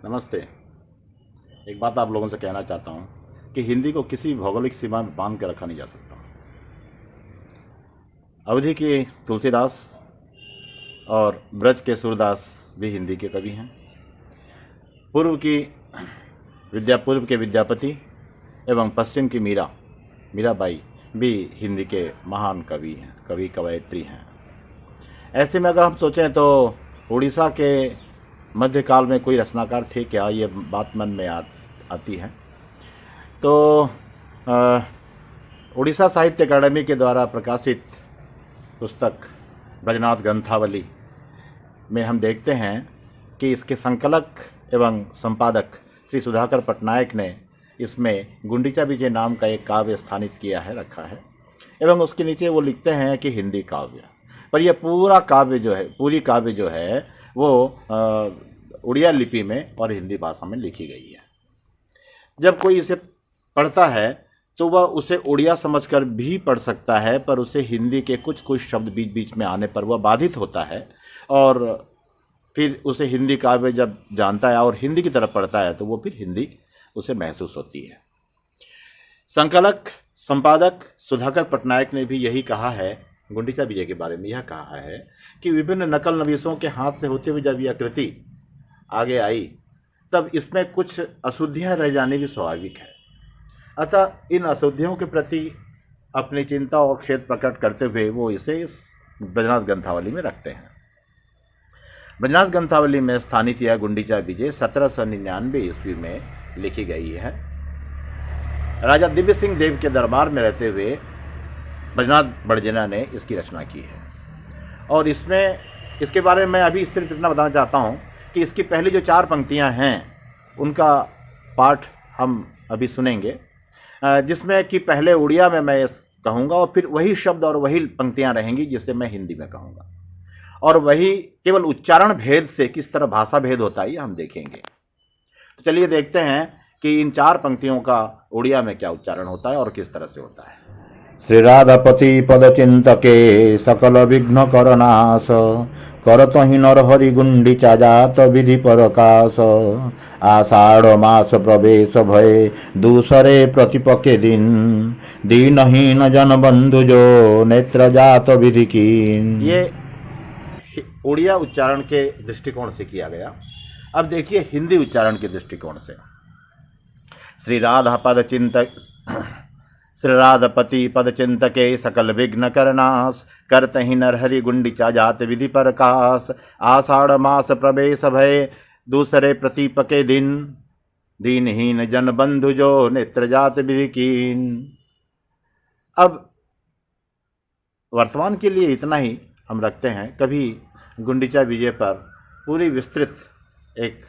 नमस्ते। एक बात आप लोगों से कहना चाहता हूँ कि हिंदी को किसी भौगोलिक सीमा में बांध कर रखा नहीं जा सकता। अवधि के तुलसीदास और ब्रज के सूरदास भी हिंदी के कवि हैं। पूर्व के विद्यापति एवं पश्चिम की मीराबाई भी हिंदी के महान कवि कवयित्री हैं। ऐसे में अगर हम सोचें तो उड़ीसा के मध्यकाल में कोई रचनाकार थे क्या, ये बात मन में आती है। तो उड़ीसा साहित्य अकादमी के द्वारा प्रकाशित पुस्तक ब्रजनाथ ग्रंथावली में हम देखते हैं कि इसके संकलक एवं संपादक श्री सुधाकर पटनायक ने इसमें गुंडीचा विजय नाम का एक काव्य स्थानित रखा है एवं उसके नीचे वो लिखते हैं कि हिंदी काव्य। पर यह पूरी काव्य जो है वो उड़िया लिपि में और हिंदी भाषा में लिखी गई है। जब कोई इसे पढ़ता है तो वह उसे उड़िया समझकर भी पढ़ सकता है, पर उसे हिंदी के कुछ शब्द बीच बीच में आने पर वह बाधित होता है और फिर उसे हिंदी काव्य जब जानता है और हिंदी की तरफ पढ़ता है तो वो फिर हिंदी उसे महसूस होती है। संकलक संपादक सुधाकर पटनायक ने भी यही कहा है, गुंडीचा विजय के बारे में यह कहा है कि विभिन्न नकल नवीसों के हाथ से होते हुए जब यह कृति आगे आई तब इसमें कुछ अशुद्धियां रह जाने भी स्वाभाविक है। अतः इन अशुद्धियों के प्रति अपनी चिंता और खेद प्रकट करते हुए वो इसे इस ब्रजनाथ ग्रंथावली में रखते हैं। ब्रजनाथ ग्रंथावली में स्थानित यह गुंडीचा विजय 1799 ईस्वी में लिखी गई है। राजा दिव्य सिंह देव के दरबार में रहते हुए ब्रजनाथ बड़जना ने इसकी रचना की है। और इसके बारे में अभी सिर्फ इतना बताना चाहता हूँ कि इसकी पहली जो 4 पंक्तियाँ हैं उनका पाठ हम अभी सुनेंगे, जिसमें कि पहले उड़िया में मैं कहूँगा और फिर वही शब्द और वही पंक्तियाँ रहेंगी जिसे मैं हिंदी में कहूँगा, और वही केवल उच्चारण भेद से किस तरह भाषा भेद होता है ये हम देखेंगे। तो चलिए देखते हैं कि इन 4 पंक्तियों का उड़िया में क्या उच्चारण होता है और किस तरह से होता है। श्री राधापति पद चिंतके सकल विघ्न करनाश करत ही नर हरि गुंडीचा जात विधि परकाश आषाढ़ मास प्रवेश भय दूसरे प्रतिपके दिन दीनहीन जन बंधु जो नेत्र जात विधि कीन। ये उड़िया उच्चारण के दृष्टिकोण से किया गया। अब देखिए हिंदी उच्चारण के दृष्टिकोण से। श्री राधपति पद चिंतके सकल विघ्न करनाश करतहि नरहरि गुंडीचा जात विधि परकाश आषाढ़ मास प्रवेश भय दूसरे प्रतीपके दिन दीनहीन जन बंधु जो नेत्र जात विधि कीन। अब वर्तमान के लिए इतना ही हम रखते हैं। कभी गुंडीचा विजय पर पूरी विस्तृत एक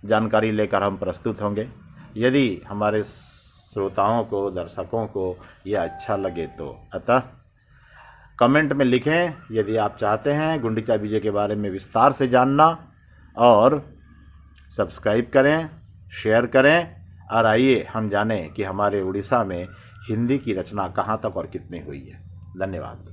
जानकारी लेकर हम प्रस्तुत होंगे। यदि हमारे श्रोताओं को, दर्शकों को यह अच्छा लगे तो अतः कमेंट में लिखें यदि आप चाहते हैं गुंडीचा विजय के बारे में विस्तार से जानना, और सब्सक्राइब करें, शेयर करें, और आइए हम जानें कि हमारे उड़ीसा में हिंदी की रचना कहाँ तक और कितनी हुई है। धन्यवाद।